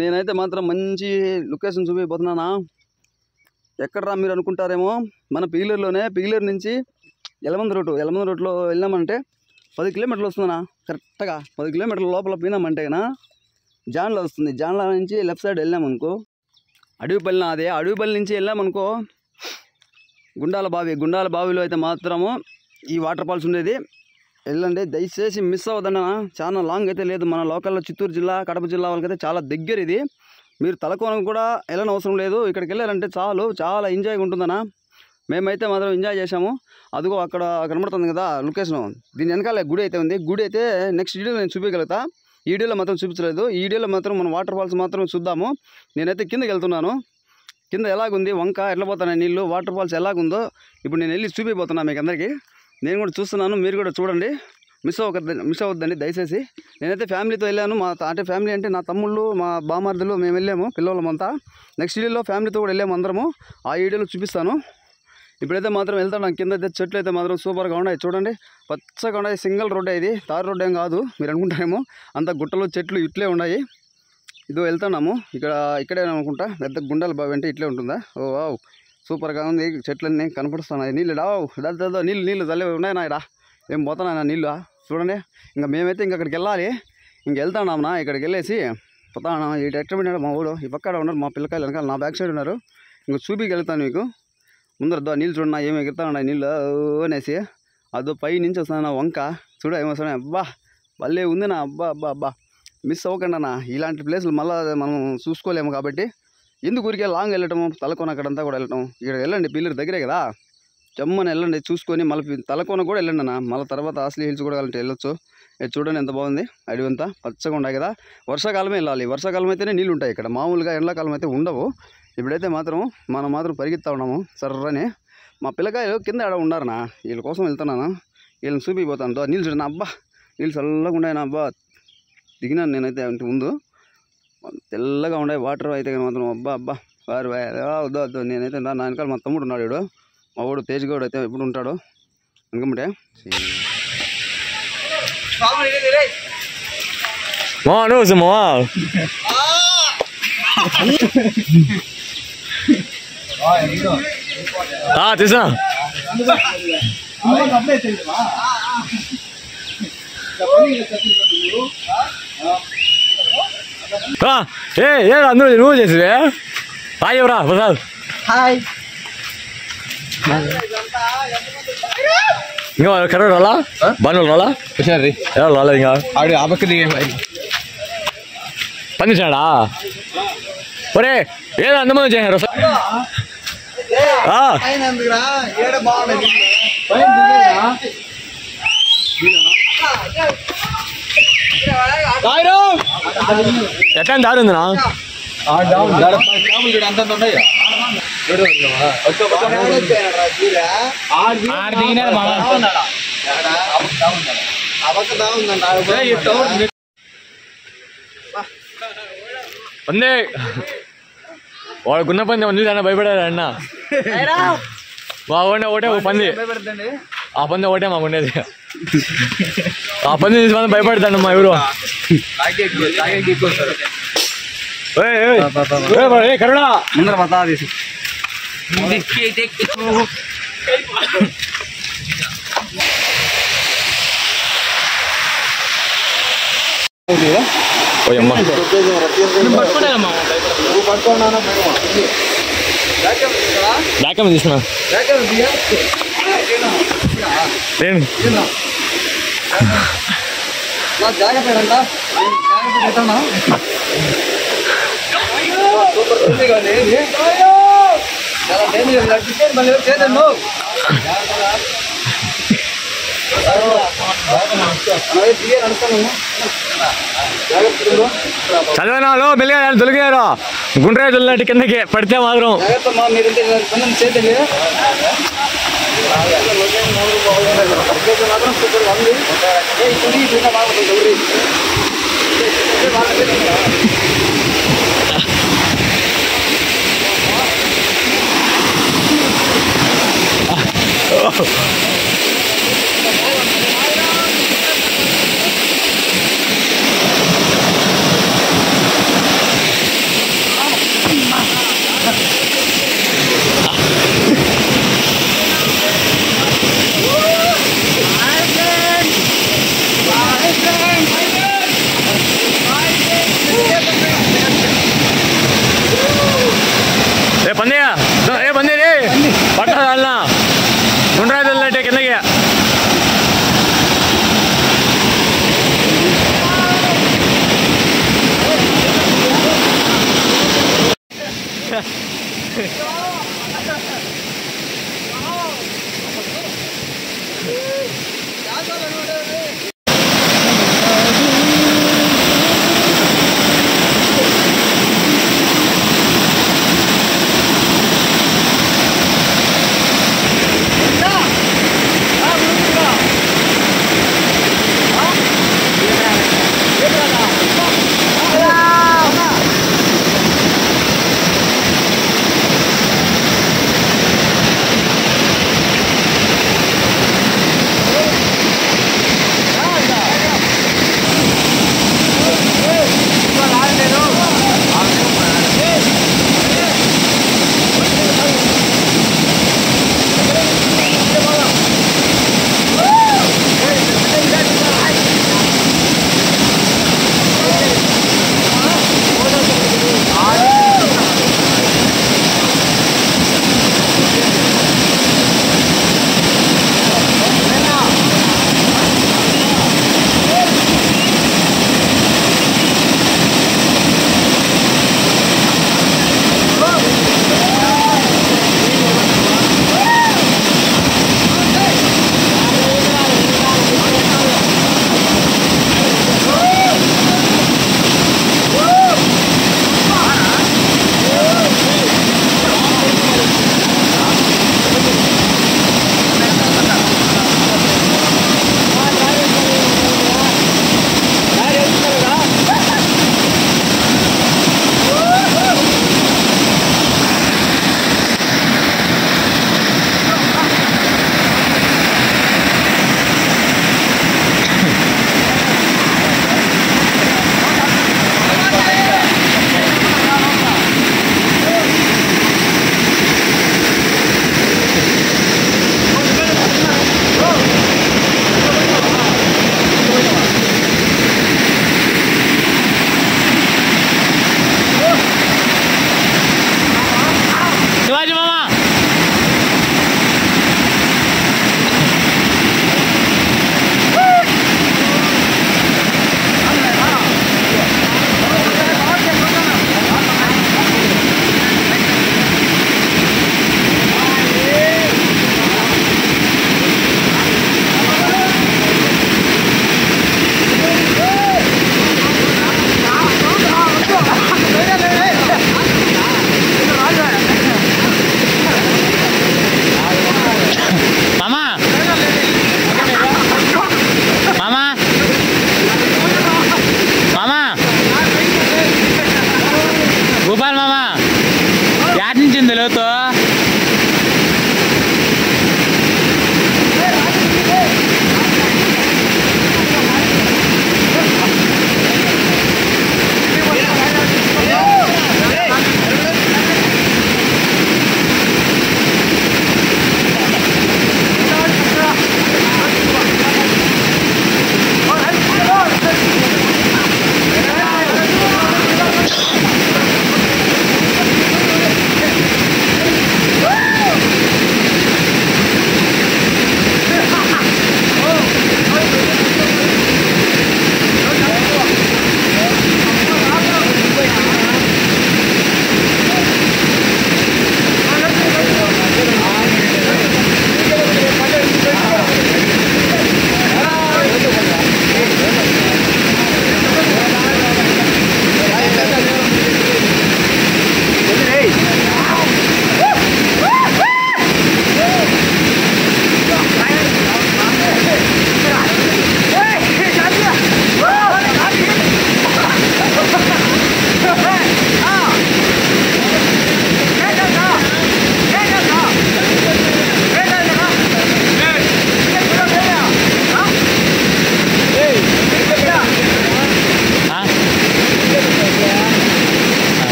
నేనైతే మాత్రం మంచి లొకేషన్ చూపిపోతున్నానా. ఎక్కడరా మీరు అనుకుంటారేమో, మన పిగిలేరు నుంచి ఎలమంద రోడ్లో వెళ్ళామంటే 10 కిలోమీటర్లు వస్తుందన్నా. కరెక్ట్గా 10 కిలోమీటర్ల లోపల పోయినామంటే కన్నా జాన్లో వస్తుంది. జాన్లో నుంచి లెఫ్ట్ సైడ్ వెళ్ళామనుకో అడవిపల్లి నుంచి వెళ్ళామనుకో గుండాల బావిలో అయితే మాత్రము ఈ వాటర్ ఫాల్స్ ఉండేది. వెళ్ళండి, దయచేసి మిస్ అవ్వదన్నా. చాలా లాంగ్ అయితే లేదు, మన లోకల్లో చిత్తూరు జిల్లా కడప జిల్లా వాళ్ళకైతే చాలా దగ్గర ఇది. మీరు తలకోనకు కూడా వెళ్ళని అవసరం లేదు, ఇక్కడికి వెళ్ళారంటే చాలా ఎంజాయ్గా ఉంటుందన్నా. మేమైతే మాత్రం ఎంజాయ్ చేసాము. అదిగో అక్కడ కనబడుతుంది కదా లొకేషన్, దీని వెనకాల గుడి అయితే ఉంది. గుడి అయితే నెక్స్ట్ వీడియోలో నేను చూపించగలుగుతా, ఈ వీడియోలో మాత్రం చూపించలేదు. ఈ వీడియోలో మాత్రం మన వాటర్ ఫాల్స్ మాత్రం చూద్దాము. నేనైతే కిందకి వెళ్తున్నాను. కింద ఎలాగుంది వంక, ఎట్లా పోతున్నాయి నీళ్ళు, వాటర్ ఫాల్స్ ఎలాగుందో ఇప్పుడు నేను వెళ్ళి చూపిపోతున్నాను మీకు అందరికీ. నేను కూడా చూస్తున్నాను, మీరు కూడా చూడండి, మిస్ అవ్వద్దండి దయచేసి. నేనైతే ఫ్యామిలీతో వెళ్ళాను. ఫ్యామిలీ అంటే నా తమ్ముళ్ళు, మా బామర్దులు, మేము వెళ్ళాము పిల్లలమంతా. నెక్స్ట్ వీడియోలో ఫ్యామిలీతో కూడా వెళ్ళాము అందరము, ఆ వీడియోలో చూపిస్తాను. ఇప్పుడైతే మాత్రం వెళ్తాను. కింద అయితే చెట్లు అయితే మాత్రం సూపర్గా ఉన్నాయి, చూడండి పచ్చగా ఉన్నాయి. సింగిల్ రోడ్ ఇది, తార్ రోడ్ ఏం కాదు మీరు అనుకుంటారేమో. అంత గుట్టలు చెట్లు ఇట్లే ఉన్నాయి. ఇదో వెళ్తున్నాము, ఇక్కడే అనుకుంటా. పెద్ద గుండాల బావి అంటే ఇట్లే ఉంటుందా? ఓ వావ్, సూపర్గా ఉంది. చెట్లన్నీ కనపడుస్తున్నాయి. నీళ్ళు నీళ్ళు చల్లి ఉన్నాయి నాయడా, ఏం పోతున్నాయి నా నీళ్ళు చూడండి. ఇంకా మేమైతే అక్కడికి వెళ్ళాలి. వెళ్తాన్నామన్నా. ఇక్కడికి వెళ్ళేసి పోతాను. ఇటు ఎట్లా పెట్టాడు మా ఊరు, ఈ పక్కడ ఉన్నారు మా పిల్లకాయలు, వెనకాల నా బ్యాక్ సైడ్ ఉన్నారు. ఇంకా చూపికి వెళ్తాను మీకు. ముందర నీళ్ళు చూడన్నా ఏమి ఎగురుతా ఉన్నాయి నీళ్ళు అనేసి. అదో పై నుంచి వస్తున్నా వంక, చూడ ఏమొస్తున్నాయి. అబ్బా భలే ఉంది నా. అబ్బా మిస్ అవ్వకండి అన్న. ఇలాంటి ప్లేసులు మళ్ళీ మనం చూసుకోలేము కాబట్టి ఎందుకు ఊరికే లాంగ్ వెళ్ళటము, తలకోన అక్కడంతా కూడా వెళ్ళటం. ఇక్కడ వెళ్ళండి, పిల్లలు దగ్గరే కదా, జమ్మని వెళ్ళండి చూసుకొని. మళ్ళీ తలకోన కూడా వెళ్ళండి అన్న. మళ్ళీ తర్వాత ఆస్లీ హిల్స్ కూడా వెళ్ళంటే వెళ్ళొచ్చు. చూడండి ఎంత బాగుంది, అడవి అంతా పచ్చగా ఉన్నాయి కదా. వర్షాకాలమే వెళ్ళాలి, వర్షాకాలం అయితేనే నీళ్ళు ఉంటాయి ఇక్కడ, మామూలుగా ఎండాకాలం అయితే ఉండవు. ఇప్పుడైతే మనం మాత్రం పరిగెత్తా ఉన్నాము సర్రని. మా పిల్లకాయలు కింద ఆడ ఉన్నారనా, వీళ్ళ కోసం వెళ్తున్నాను. వీళ్ళని చూపిపోతాను. నీళ్ళు చూడన్నా, అబ్బా నీళ్ళు చల్లగా ఉన్నాయన్నా. అబ్బా దిగినాను నేనైతే అంత ముందు, తెల్లగా ఉన్నాయి వాటర్ అయితే మాత్రం. అబ్బా వద్దు నేనైతే నా వెనకాల మా తమ్ముడు ఉన్నాడు, వీడు మా వాడు తేజ్గౌడ్ అయితే ఎప్పుడు ఉంటాడు అనుకుంటే. తెలుసా అందరూ నువ్వు చేసివే. హాయ్ ఎవరా ప్రసాద్, హాయ్. ఇంకా కరెక్ట్ రాలా, బాగా రాలా, ఎవరు రాలేదు ఇంకా. ఆవిడ ఆ పక్క పని చేశాడా? ఒరే ఏదో అందమంది చేశారు. ఎట్లా దారి ఉందినా? అందే వాడు గున్న పంది ఉంది, దాన్ని భయపడారు అన్న. బాగుండే ఒకటే ఒక పంది, ఆ పంది ఒకటే మాకు ఉండేది. ఆ పంది తీసుకొని భయపడతాను మా ఎవరు. కరుడా ముందర పతా తీసి తీసుకున్నా చదివినాలో మెల్లిగా తొలిగారు. గుండ్రే తొలినట్టు కిందకి పడితే మాత్రం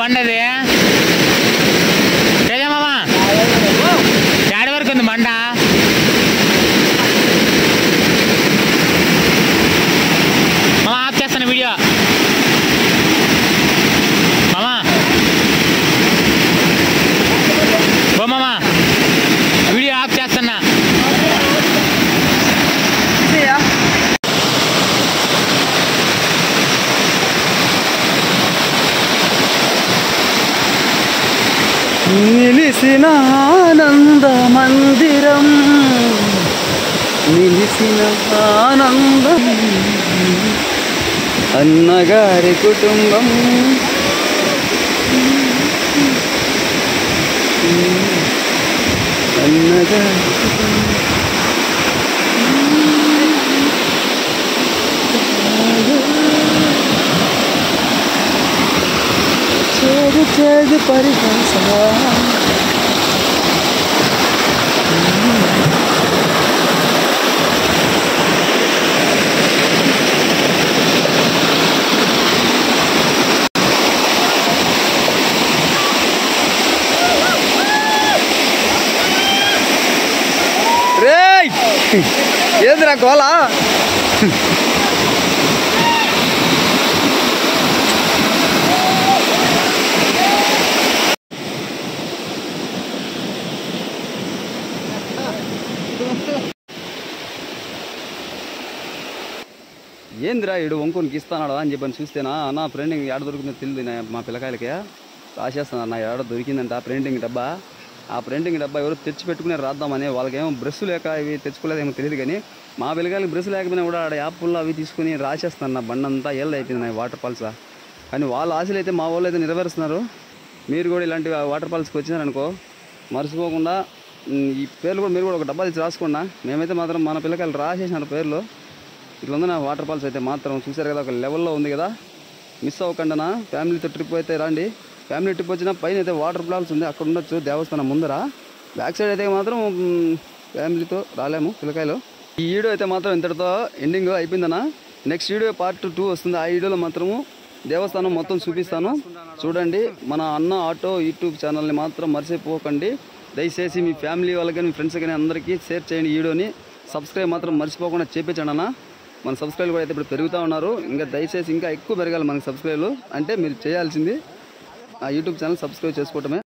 బండి అది మామా ఏడ వరకు ఉంది బండ మామా ఆఫ్ చేస్తాను వీడియో మామా ఓ మామా వీడియో ఆఫ్ చేస్తున్నా నిలిసిన ఆనంద మందిరం నిలిసిన ఆనందం అన్నగారి కుటుంబం అన్నగారి చేదు చేదు పరిహాస రేయ్ ఏందిరా కోలా ఏందిరా ఇడు వంకొని ఇస్తానాడా అని చెప్పని చూస్తేనా అన్న ప్రింటింగ్ ఏడ దొరికిందో తెలియదు మా పిల్లకాయలకి రాసేస్తున్నా నా ఏడ దొరికిందంట ప్రింటింగ్ డబ్బా ఆ ప్రింటింగ్ డబ్బా ఎవరు తెచ్చి పెట్టుకునే రాద్దామని వాళ్ళకేమో బ్రష్ లేక ఇవి తెచ్చుకోలేదేమో తెలియదు కానీ మా పిల్లకాయలకి బ్రష్ లేకపోయినా కూడా ఆడ యాప్ల్లో అవి తీసుకుని రాసేస్తాను నా బండి అంతా ఏళ్ళు అయిపోయింది నా వాటర్ ఫాల్స్ కానీ వాళ్ళ ఆశలు అయితే మా వాళ్ళు అయితే నెరవేరుస్తున్నారు మీరు కూడా ఇలాంటి వాటర్ ఫాల్స్కి వచ్చినారనుకో మర్చిపోకుండా ఈ పేర్లు కూడా మీరు కూడా ఒక డబ్బా తెచ్చి రాసుకోండి మేమైతే మాత్రం మన పిల్లకాయలు రాసేసినారు పేర్లు ఇట్లా ఉంది నా వాటర్ ఫాల్స్ అయితే మాత్రం చూసారు కదా ఒక లెవెల్లో ఉంది కదా మిస్ అవ్వకుండా ఫ్యామిలీతో ట్రిప్ అయితే రండి ఫ్యామిలీ ట్రిప్ వచ్చినా పైన అయితే వాటర్ ఫాల్స్ ఉంది అక్కడ ఉండొచ్చు దేవస్థానం ముందర బ్యాక్ సైడ్ అయితే మాత్రం ఫ్యామిలీతో రాలేము పిల్లకాయలు ఈ వీడియో అయితే మాత్రం ఇంతటితో ఎండింగ్ అయిపోయిందన్న నెక్స్ట్ వీడియో పార్ట్ 2 వస్తుంది ఆ వీడియోలో మాత్రము దేవస్థానం మొత్తం చూపిస్తాను చూడండి మన అన్న ఆటో యూట్యూబ్ ఛానల్ని మాత్రం మర్చిపోకండి దయచేసి మీ ఫ్యామిలీ వాళ్ళకి కానీ మీ ఫ్రెండ్స్ కానీ అందరికీ షేర్ చేయండి ఈ వీడియోని సబ్స్క్రైబ్ మాత్రం మర్చిపోకుండా చేపించండి అన్న మన సబ్స్క్రైబ్ కూడా అయితే ఇప్పుడు పెరుగుతూ ఉన్నారు ఇంకా దయచేసి ఇంకా ఎక్కువ పెరగాలి మనకి సబ్స్క్రైబ్లు అంటే మీరు చేయాల్సింది ఆ యూట్యూబ్ ఛానల్ సబ్స్క్రైబ్ చేసుకోవటమే